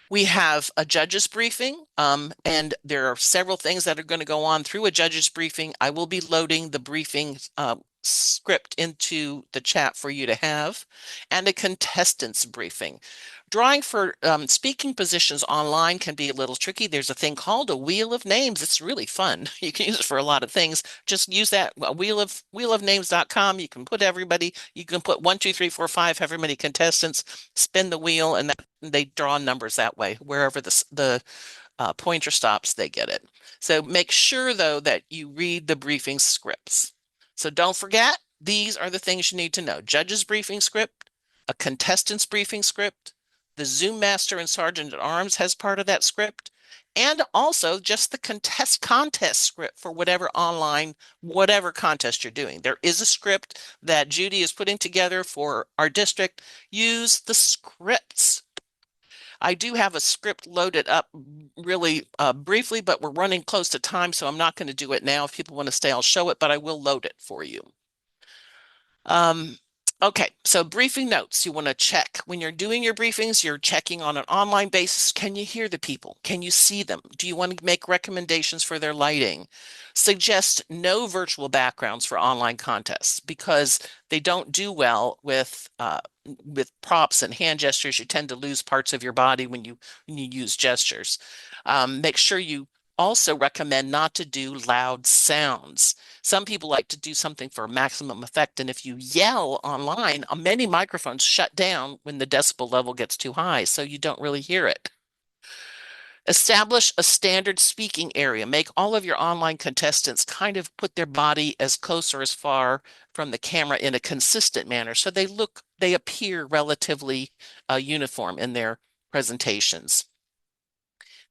We have a judge's briefing, and there are several things that are going to go on through a judge's briefing. I will be loading the briefing script into the chat for you to have, and a contestant's briefing. Drawing for speaking positions online can be a little tricky. There's a thing called a wheel of names. It's really fun. You can use it for a lot of things. Just use that wheelofnames.com. You can put everybody, you can put 1, 2, 3, 4, 5, however many contestants, spin the wheel, and they draw numbers that way. Wherever the pointer stops, they get it. So make sure, though, that you read the briefing scripts. So don't forget, these are the things you need to know. Judge's briefing script, a contestant's briefing script, the Zoom master and sergeant at arms has part of that script, and also just the contest script for whatever contest you're doing. There is a script that Judy is putting together for our district. Use the scripts. I do have a script loaded up really briefly, but we're running close to time, so I'm not going to do it now. If people want to stay, I'll show it, but I will load it for you. Okay, so briefing notes. You want to check when you're doing your briefings, you're checking on an online basis. Can you hear the people? Can you see them? Do you want to make recommendations for their lighting? Suggest no virtual backgrounds for online contests because they don't do well with props and hand gestures. You tend to lose parts of your body when you use gestures. Make sure you also recommend not to do loud sounds. Some people like to do something for maximum effect, and if you yell online, many microphones shut down when the decibel level gets too high, so you don't really hear it. Establish a standard speaking area. Make all of your online contestants kind of put their body as close or as far from the camera in a consistent manner so they appear relatively uniform in their presentations.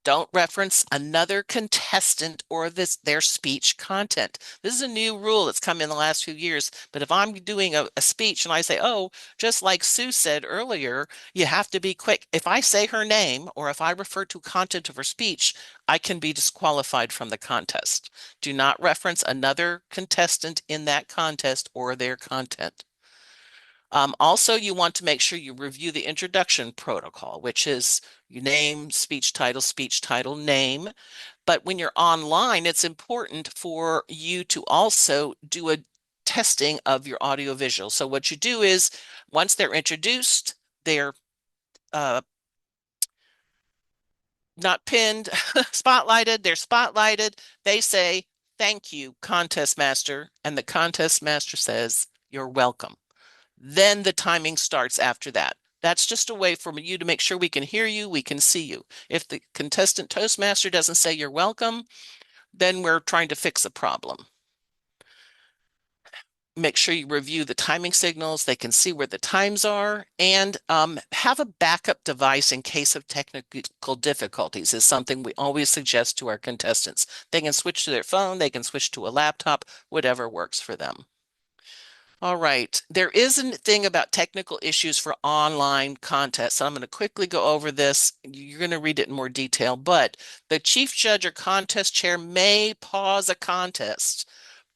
Don't reference another contestant or their speech content. This is a new rule that's come in the last few years. But if I'm doing a speech and I say, oh, just like Sue said earlier, you have to be quick. If I say her name or if I refer to content of her speech, I can be disqualified from the contest. Do not reference another contestant in that contest or their content. Also, you want to make sure you review the introduction protocol, which is your name, speech title, name. But when you're online, it's important for you to also do a testing of your audio visual. So what you do is once they're introduced, they're not pinned, spotlighted. They're spotlighted. They say, "Thank you, contest master." And the contest master says, "You're welcome." Then the timing starts after that. That's just a way for you to make sure we can hear you, we can see you. If the contestant Toastmaster doesn't say you're welcome, then we're trying to fix a problem. Make sure you review the timing signals. They can see where the times are, and have a backup device in case of technical difficulties is something we always suggest to our contestants. They can switch to their phone, they can switch to a laptop, whatever works for them. All right, there is a thing about technical issues for online contests. I'm going to quickly go over this. You're going to read it in more detail, but the chief judge or contest chair may pause a contest,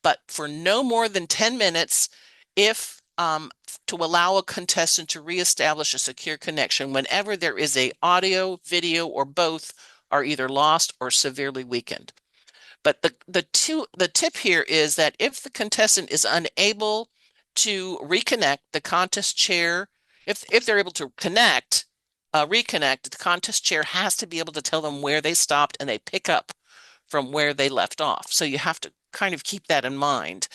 but for no more than 10 minutes if to allow a contestant to reestablish a secure connection whenever there is a audio, video, or both are either lost or severely weakened. But the tip here is that if the contestant is unable to reconnect, the contest chair, if they're able to reconnect, the contest chair has to be able to tell them where they stopped and they pick up from where they left off. So you have to kind of keep that in mind.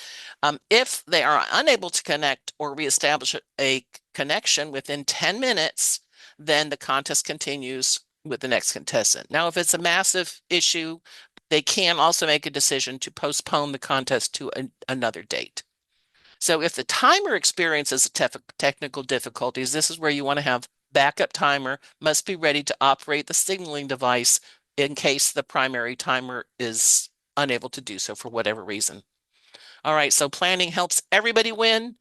If they are unable to connect or reestablish a connection within 10 minutes, then the contest continues with the next contestant. Now, if it's a massive issue, they can also make a decision to postpone the contest to another date. So if the timer experiences technical difficulties, this is where you want to have backup timer, must be ready to operate the signaling device in case the primary timer is unable to do so for whatever reason. All right, so planning helps everybody win.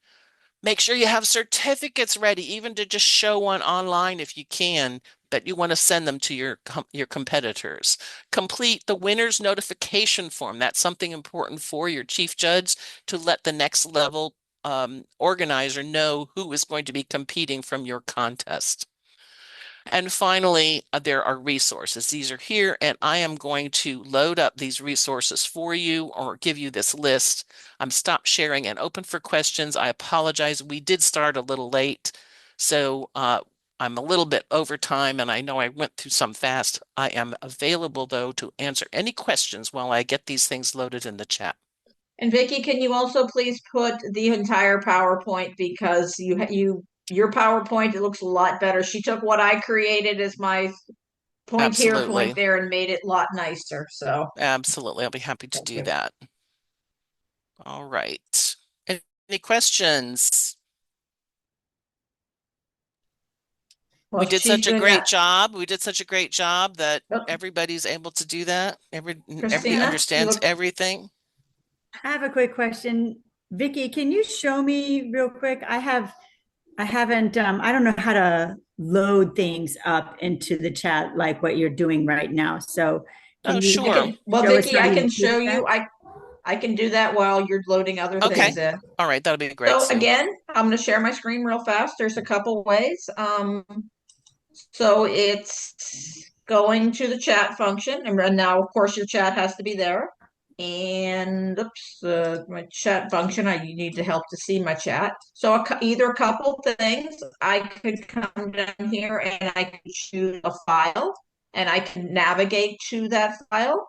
Make sure you have certificates ready, even to just show one online if you can, that you want to send them to your competitors. Complete the winner's notification form. That's something important for your chief judge to let the next level organizer know who is going to be competing from your contest. And finally, there are resources. These are here, and I am going to load up these resources for you or give you this list. I'm stopped sharing and open for questions. I apologize. We did start a little late, so I'm a little bit over time, and I know I went through some fast. I am available, though, to answer any questions while I get these things loaded in the chat. And Vicki, can you also please put the entire PowerPoint, because your PowerPoint, it looks a lot better. She took what I created as my point here, Absolutely. point there, and made it a lot nicer. So Absolutely. I'll be happy to do Okay. that. All right. Any questions? Well, We did she's such a doing great that. job. We did such a great job that Oh, everybody's able to do that. Everybody Christina, you understands look. everything. I have a quick question. Vicki, can you show me real quick? I haven't, I don't know how to load things up into the chat like what you're doing right now. So Oh, can you sure. Well, show us Vicki, how I you can do show you. that? I can do that while you're loading other Okay. things in. All right. That'll be great, So Sue. again, I'm going to share my screen real fast. There's a couple ways. So it's going to the chat function, and now, of course, your chat has to be there. And oops, my chat function, I need to help to see my chat. So either a couple things, I could come down here and I could choose a file, and I can navigate to that file.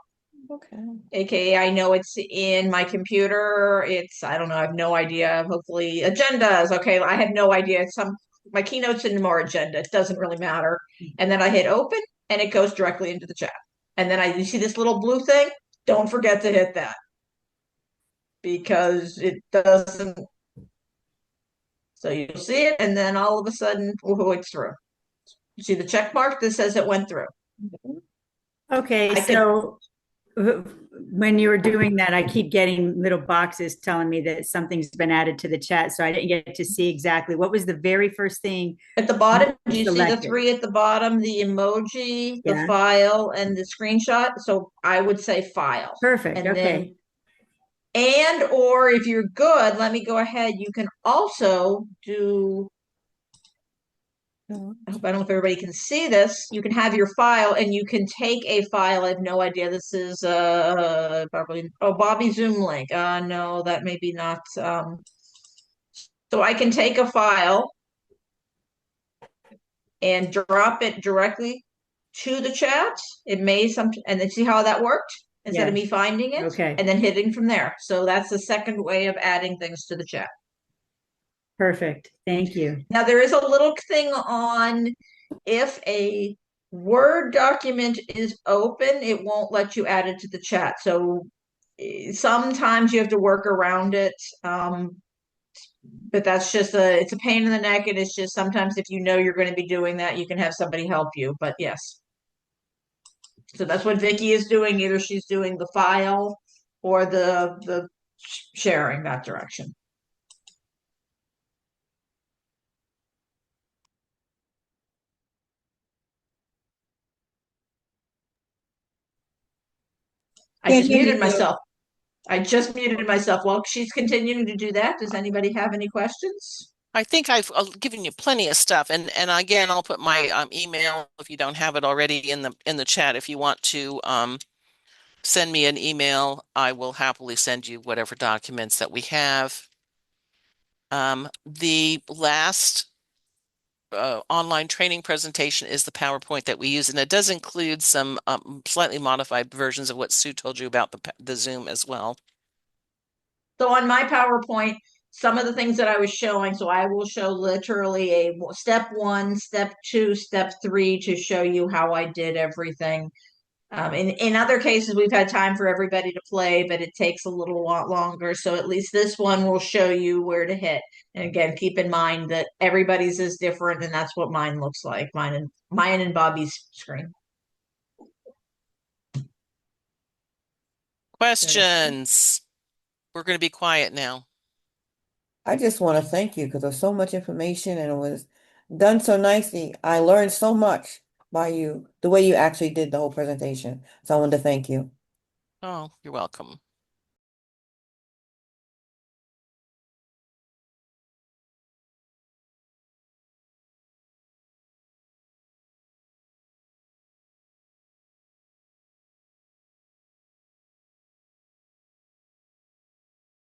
Okay. AKA, I know it's in my computer. I don't know, I have no idea. Hopefully, agendas. Okay, I have no idea. My keynote's in more agenda. It doesn't really matter. And then I hit open, and it goes directly into the chat. And then you see this little blue thing? Don't forget to hit that, because it doesn't. So you'll see it, and then all of a sudden, oh, it's through. You see the check mark that says it went through. Okay, so when you were doing that, I keep getting little boxes telling me that something's been added to the chat. So I didn't get to see exactly what was the very first thing at the bottom. Do you see the selected? 3 at the bottom, the emoji, the Yeah. file, and the screenshot? So I would say file. Perfect. And Okay. or if you're good, let me go ahead. You can also do, I don't know if everybody can see this. You can have your file, and you can take a file. I have no idea. This is probably Bobby Zoom link. No, that may be not. So I can take a file and drop it directly to the chat. It may and then see how that worked instead of me Yes. finding it Okay. and then hitting from there. So that's the second way of adding things to the chat. Perfect. Thank you. Now there is a little thing on if a Word document is open, it won't let you add it to the chat. So sometimes you have to work around it. But that's just it's a pain in the neck, and it's just sometimes if you know you're going to be doing that, you can have somebody help you. But yes. So that's what Vicki is doing. Either she's doing the file or the sharing that direction. I Can't just hear me, muted myself. I just muted myself. While she's continuing to do that, does anybody have any questions? I think I've given you plenty of stuff, and again, I'll put my email if you don't have it already in the chat. If you want to send me an email, I will happily send you whatever documents that we have. The last online training presentation is the PowerPoint that we use, and it does include some slightly modified versions of what Sue told you about the Zoom as well. So on my PowerPoint, some of the things that I was showing, so I will show literally a step 1, step 2, step 3 to show you how I did everything. In other cases, we've had time for everybody to play, but it takes a little lot longer. So at least this one will show you where to hit. And again, keep in mind that everybody's is different, and that's what mine looks like. Mine and Bobby's screen. Questions? We're going to be quiet now. I just want to thank you because there's so much information and it was done so nicely. I learned so much by you, the way you actually did the whole presentation. So I wanted to thank you. Oh, you're welcome.